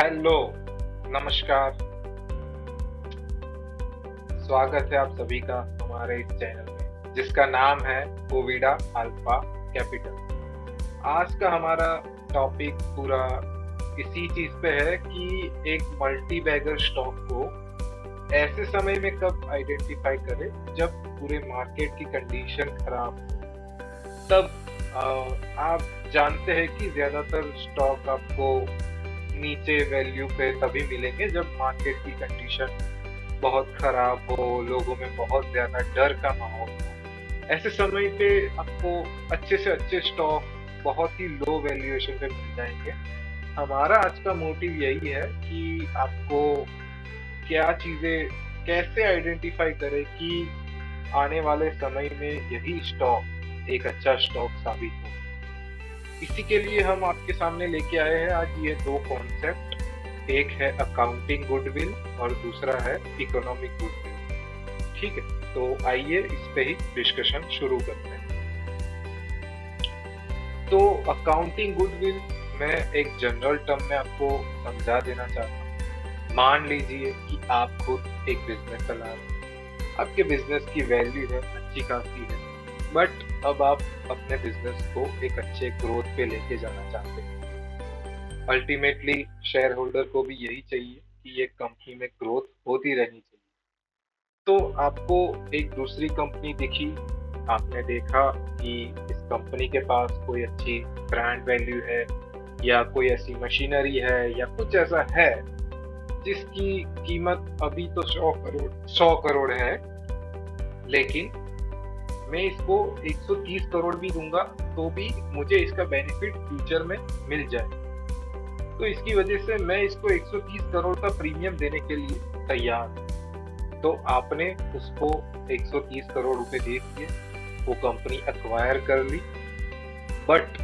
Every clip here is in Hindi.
हेलो, नमस्कार, स्वागत है आप सभी का हमारे इस चैनल में जिसका नाम है ओविडा अल्फा कैपिटल। आज का हमारा टॉपिक पूरा इसी चीज पे है कि एक मल्टी बैगर स्टॉक को ऐसे समय में कब आइडेंटिफाई करें जब पूरे मार्केट की कंडीशन खराब हो। तब आप जानते हैं कि ज्यादातर स्टॉक आपको नीचे वैल्यू पे तभी मिलेंगे जब मार्केट की कंडीशन बहुत खराब हो, लोगों में बहुत ज्यादा डर का माहौल हो। ऐसे समय पे आपको अच्छे से अच्छे स्टॉक बहुत ही लो वैल्यूएशन पे मिल जाएंगे। हमारा आज का मोटिव यही है कि आपको क्या चीजें कैसे आइडेंटिफाई करें कि आने वाले समय में यही स्टॉक एक अच्छा स्टॉक साबित हो। इसी के लिए हम आपके सामने लेके आए हैं आज ये दो कॉन्सेप्ट। एक है अकाउंटिंग गुडविल और दूसरा है इकोनॉमिक गुडविल। ठीक है, तो आइए इस पे ही डिस्कशन शुरू करते हैं। तो अकाउंटिंग गुडविल मैं एक जनरल टर्म में आपको समझा देना चाहता हूँ। मान लीजिए कि आप खुद एक बिजनेस चला रहे हैं, आपके बिजनेस की वैल्यू है अच्छी खासी है, बट अब आप अपने बिजनेस को एक अच्छे ग्रोथ पे लेके जाना चाहते हैं। अल्टीमेटली शेयर होल्डर को भी यही चाहिए कि ये कंपनी में ग्रोथ होती रहनी चाहिए। तो आपको एक दूसरी कंपनी दिखी, आपने देखा कि इस कंपनी के पास कोई अच्छी ब्रांड वैल्यू है या कोई ऐसी मशीनरी है या कुछ ऐसा है जिसकी कीमत अभी तो 100 करोड़ है, लेकिन मैं इसको 130 करोड़ भी दूंगा तो भी मुझे इसका बेनिफिट फ्यूचर में मिल जाए। तो इसकी वजह से मैं इसको 130 करोड़ का प्रीमियम देने के लिए तैयार हूं। तो आपने उसको 130 करोड़ रुपए दे दिए, वो कंपनी अक्वायर कर ली, बट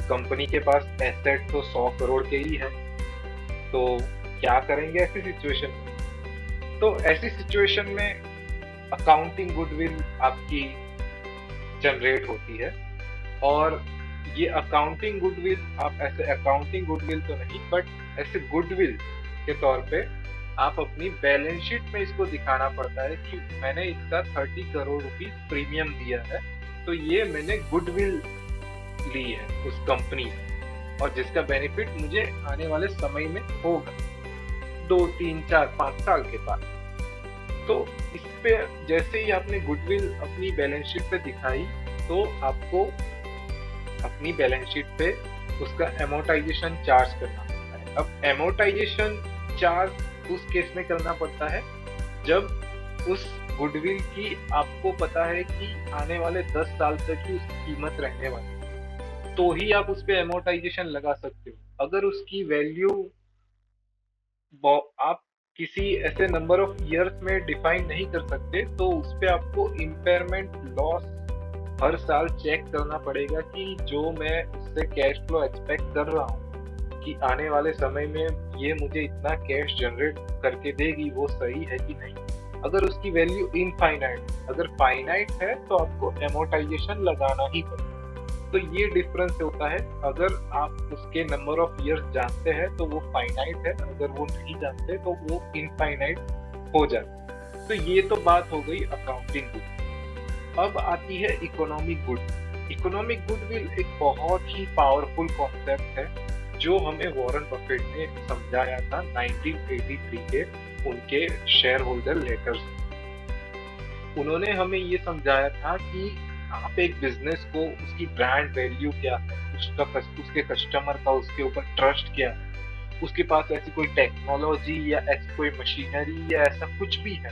कंपनी के पास एसेट तो 100 करोड़ के ही है। तो क्या करेंगे ऐसी सिचुएशन में? तो ऐसी सिचुएशन में अकाउंटिंग गुडविल आपकी जनरेट होती है। और ये अकाउंटिंग गुडविल आप ऐसे अकाउंटिंग गुडविल तो नहीं, बट ऐसे गुडविल के तौर पे आप अपनी बैलेंस शीट में इसको दिखाना पड़ता है कि मैंने इसका 30 करोड़ रुपीस प्रीमियम दिया है, तो ये मैंने गुडविल ली है उस कंपनी से और जिसका बेनिफिट मुझे आने वाले समय में होगा 2 3 4 5 साल के बाद। तो इस पे जैसे ही आपने गुडविल अपनी बैलेंस शीट पे दिखाई, तो आपको अपनी बैलेंस शीट पे उसका एमोटाइजेशन चार्ज करना पड़ता है। अब एमोटाइजेशन चार्ज उस केस में करना पड़ता है जब उस गुडविल की आपको पता है कि आने वाले 10 साल तक ही उसकी कीमत रहने वाली है, तो ही आप उस पे एमोटाइजेशन लगा सकते हो। अगर उसकी वैल्यू आप किसी ऐसे नंबर ऑफ इयर्स में डिफाइन नहीं कर सकते, तो उस पे आपको इम्पेयरमेंट लॉस हर साल चेक करना पड़ेगा कि जो मैं उससे कैश फ्लो एक्सपेक्ट कर रहा हूँ कि आने वाले समय में ये मुझे इतना कैश जनरेट करके देगी, वो सही है कि नहीं। अगर उसकी वैल्यू इनफाइनाइट, अगर फाइनाइट है तो आपको एमोटाइजेशन लगाना ही पड़ेगा। तो ये डिफरेंस होता है। अगर आप उसके नंबर ऑफ इयर्स जानते हैं तो वो फाइनाइट है, अगर वो नहीं जानते तो वो इनफाइनाइट हो जाता है। तो ये तो बात हो गई अकाउंटिंग गुड। अब आती है इकोनॉमिक गुड। इकोनॉमिक गुडविल एक बहुत ही पावरफुल कॉन्सेप्ट है जो हमें वॉरेन बफेट ने समझाया था 1983 के उनके शेयर होल्डर लेटर्स में। उन्होंने हमें ये समझाया था कि आप एक बिजनेस को उसकी ब्रांड वैल्यू क्या है, उसके कस्टमर का उसके ऊपर ट्रस्ट क्या है, उसके पास ऐसी कोई टेक्नोलॉजी या ऐसी कोई मशीनरी या ऐसा कुछ भी है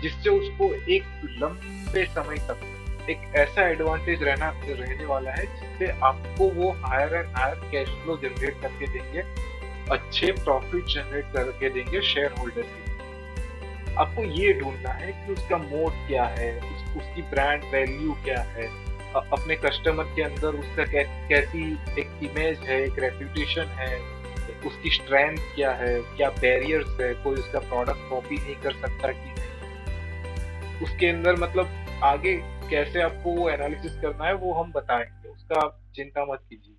जिससे उसको एक लंबे समय तक एक ऐसा एडवांटेज रहने वाला है जिससे आपको वो higher and higher cash flow generate करके देंगे, अच्छे प्रॉफिट जनरेट करके देंगे शेयर होल्डर के। आपको ये ढूंढना है कि उसका मोड क्या है, उसकी ब्रांड वैल्यू क्या है, अपने कस्टमर के अंदर उसका कैसी एक इमेज है, एक रेप्यूटेशन है, उसकी स्ट्रेंथ क्या है, क्या बैरियर्स है, कोई उसका प्रोडक्ट कॉपी नहीं कर सकता कि नहीं। उसके अंदर मतलब आगे कैसे आपको वो एनालिसिस करना है वो हम बताएंगे, उसका आप चिंता मत कीजिए।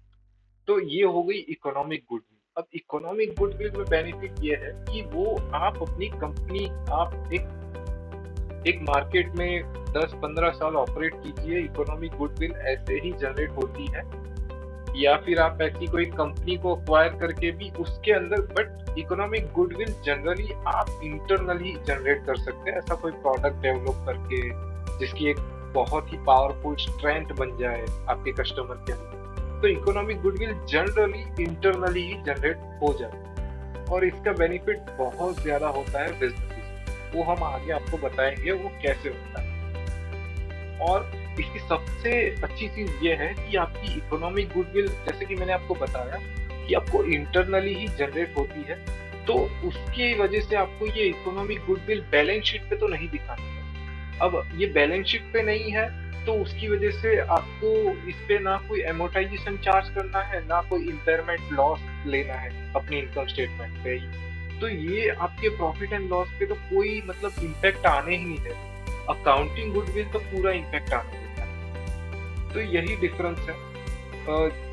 तो ये हो गई इकोनॉमिक गुडविल। अब इकोनॉमिक गुडविल में बेनिफिट ये है कि वो आप अपनी कंपनी, आप एक मार्केट में 10-15 साल ऑपरेट कीजिए, इकोनॉमिक गुडविल ऐसे ही जनरेट होती है। या फिर आप ऐसी कोई कंपनी को अक्वायर करके भी उसके अंदर, बट इकोनॉमिक गुडविल जनरली आप इंटरनली जनरेट कर सकते हैं, ऐसा कोई प्रोडक्ट डेवलप करके जिसकी एक बहुत ही पावरफुल स्ट्रेंथ बन जाए आपके कस्टमर के अंदर। तो इकोनॉमिक गुडविल जनरली इंटरनली ही जनरेट हो जाए, और इसका बेनिफिट बहुत ज्यादा होता है बिजनेस, वो हम आगे आपको बताएंगे वो कैसे होता है। और इसकी सबसे अच्छी चीज ये है कि आपकी इकोनॉमिक गुडविल, जैसे कि मैंने आपको बताया कि आपको इंटरनली ही जनरेट होती है, तो उसकी वजह से आपको ये इकोनॉमिक गुडविल बैलेंस शीट पे तो नहीं दिखानी है। अब ये बैलेंस शीट पे नहीं है तो उसकी वजह से आपको इस पे ना कोई एमोर्टाइजेशन चार्ज करना है, ना कोई इम्पेयरमेंट लॉस लेना है अपनी इनकम स्टेटमेंट पे ही। तो ये आपके प्रॉफिट एंड लॉस पे तो कोई मतलब इम्पैक्ट आने ही नहीं है। अकाउंटिंग गुडविल तो पूरा इम्पैक्ट आने देता है। तो यही डिफरेंस है।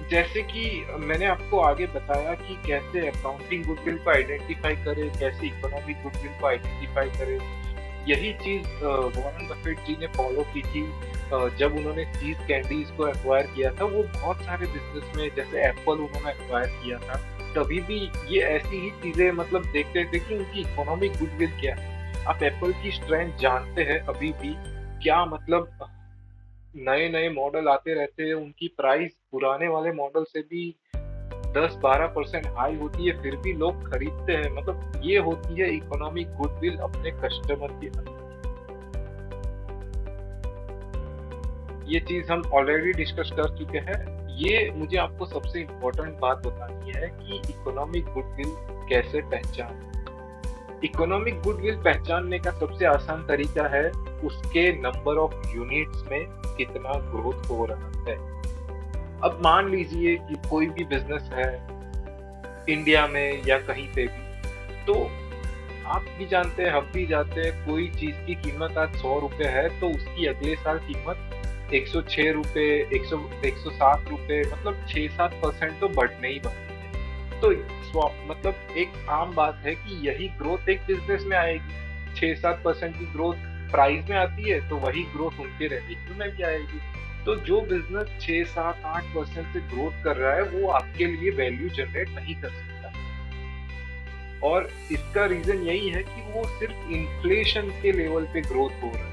जैसे कि मैंने आपको आगे बताया कि कैसे अकाउंटिंग गुडविल को आइडेंटिफाई करें, कैसे इकोनॉमिक गुडविल को आइडेंटिफाई करें, यही चीज वॉरेन बफेट जी ने फॉलो की थी जब उन्होंने चीज कैंडीज को एक्वायर किया था। वो बहुत सारे बिजनेस में, जैसे एप्पल उन्होंने एक्वायर किया था, तभी भी ये ऐसी ही चीजें मतलब देखते थे कि उनकी इकोनॉमिक गुडविल क्या है। आप एप्पल की स्ट्रेंथ जानते हैं अभी भी, क्या मतलब नए नए मॉडल आते रहते हैं, उनकी प्राइस पुराने वाले मॉडल से भी 10-12% हाई होती है, फिर भी लोग खरीदते हैं। मतलब ये होती है इकोनॉमिक गुडविल अपने कस्टमर के अंदर। ये चीज हम ऑलरेडी डिस्कस कर चुके हैं। ये मुझे आपको सबसे इम्पोर्टेंट बात बतानी है कि इकोनॉमिक गुडविल कैसे पहचान। इकोनॉमिक गुडविल पहचानने का सबसे आसान तरीका है उसके नंबर ऑफ यूनिट्स में कितना ग्रोथ हो रहा है। अब मान लीजिए कि कोई भी बिजनेस है इंडिया में या कहीं पे भी, तो आप भी जानते हैं, हम भी जानते हैं, कोई चीज की कीमत आज 100 रुपए है तो उसकी अगले साल कीमत 106 रुपए, 107 रुपए, मतलब 6-7% तो बढ़ने ही बढ़ने है। तो स्वैप मतलब एक आम बात है कि यही ग्रोथ एक बिजनेस में आएगी। 6-7% की ग्रोथ प्राइस में आती है तो वही ग्रोथ उनके रेवेन्यू में भी आएगी। तो जो बिजनेस 6-7-8% से ग्रोथ कर रहा है वो आपके लिए वैल्यू जनरेट नहीं कर सकता। और इसका रीजन यही है कि वो सिर्फ इन्फ्लेशन के लेवल पे ग्रोथ हो रहा है।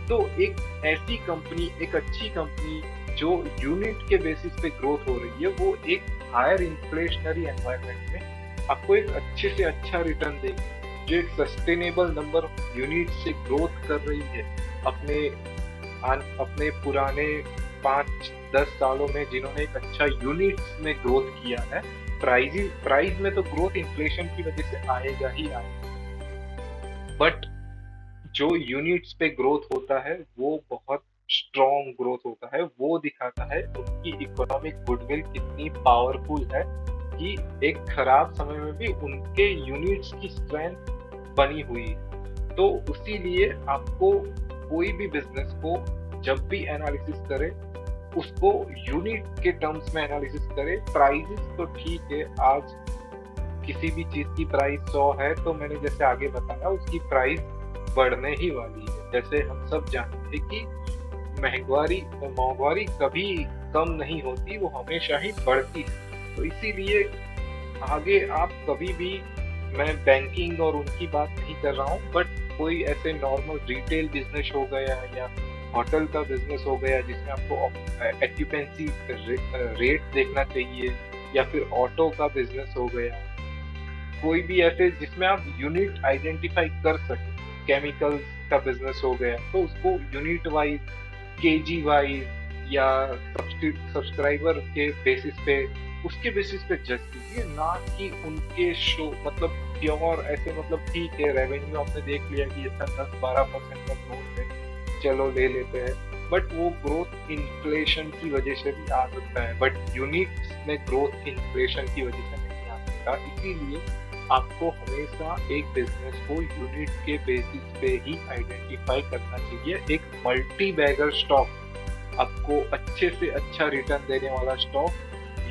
तो एक ऐसी कंपनी, एक अच्छी कंपनी जो यूनिट के बेसिस पे ग्रोथ हो रही है, वो एक हायर इन्फ्लेशनरी एनवायरनमेंट में आपको एक अच्छे से अच्छा रिटर्न देगी, जो एक सस्टेनेबल नंबर ऑफ यूनिट से ग्रोथ कर रही है अपने पुराने 5-10 सालों में, जिन्होंने एक अच्छा यूनिट्स में ग्रोथ किया है। प्राइस में तो ग्रोथ इन्फ्लेशन की वजह से आएगा ही आएगा, बट जो यूनिट्स पे ग्रोथ होता है वो बहुत स्ट्रॉन्ग ग्रोथ होता है। वो दिखाता है उनकी इकोनॉमिक गुडविल कितनी पावरफुल है कि एक खराब समय में भी उनके यूनिट्स की स्ट्रेंथ बनी हुई है। तो उसीलिए आपको कोई भी बिजनेस को जब भी एनालिसिस करे, उसको यूनिट के टर्म्स में एनालिसिस करे। प्राइसेस तो ठीक है, आज किसी भी चीज की प्राइस 100 है तो मैंने जैसे आगे बताया उसकी प्राइस बढ़ने ही वाली है। जैसे हम सब जानते हैं कि महंगाई कभी कम नहीं होती, वो हमेशा ही बढ़ती है। तो इसीलिए आगे आप कभी भी, मैं बैंकिंग और उनकी बात नहीं कर रहा हूँ, बट कोई ऐसे नॉर्मल रिटेल बिजनेस हो गया या होटल का बिजनेस हो गया जिसमें आपको ऑक्यूपेंसी रेट देखना चाहिए, या फिर ऑटो का बिजनेस हो गया, कोई भी ऐसे जिसमें आप यूनिट आइडेंटिफाई कर सके, केमिकल्स का बिजनेस हो गया तो उसको यूनिट वाइज, केजी वाइज या सब्सक्राइबर के बेसिस पे, उसके बेसिस पे जज कीजिए, ना कि उनके शो मतलब प्योर ऐसे मतलब ठीक है रेवेन्यू आपने देख लिया कि इसका 10-12% का ग्रोथ है, चलो ले लेते हैं, बट वो ग्रोथ इन्फ्लेशन की वजह से भी आ सकता है, बट यूनिट्स में ग्रोथ इन्फ्लेशन की वजह से नहीं आ सकता। इसीलिए आपको हमेशा एक बिजनेस को यूनिट के बेसिस पे ही आइडेंटिफाई करना चाहिए। एक मल्टी बैगर स्टॉक, आपको अच्छे से अच्छा रिटर्न देने वाला स्टॉक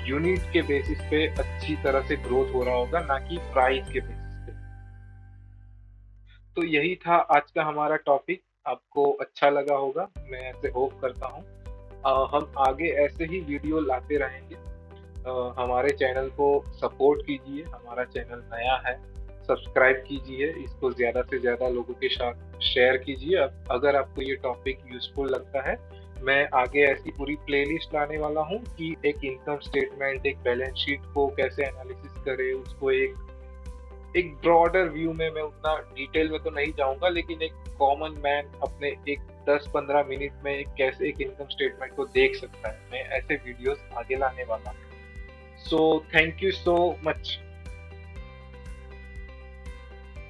यूनिट के बेसिस पे अच्छी तरह से ग्रोथ हो रहा होगा, ना कि प्राइस के बेसिस पे। तो यही था आज का हमारा टॉपिक। आपको अच्छा लगा होगा, मैं ऐसे होप करता हूँ। हम आगे ऐसे ही वीडियो लाते रहेंगे। हमारे चैनल को सपोर्ट कीजिए, हमारा चैनल नया है, सब्सक्राइब कीजिए, इसको ज़्यादा से ज़्यादा लोगों के साथ शेयर कीजिए। अगर आपको ये टॉपिक यूज़फुल लगता है, मैं आगे ऐसी पूरी प्लेलिस्ट लाने वाला हूँ कि एक इनकम स्टेटमेंट, एक बैलेंस शीट को कैसे एनालिसिस करें, उसको एक ब्रॉडर व्यू में। मैं उतना डिटेल में तो नहीं जाऊँगा, लेकिन एक कॉमन मैन अपने एक 10-15 मिनट में कैसे एक इनकम स्टेटमेंट को देख सकता है, मैं ऐसे वीडियोज़ आगे लाने वाला हूँ। So thank you so much.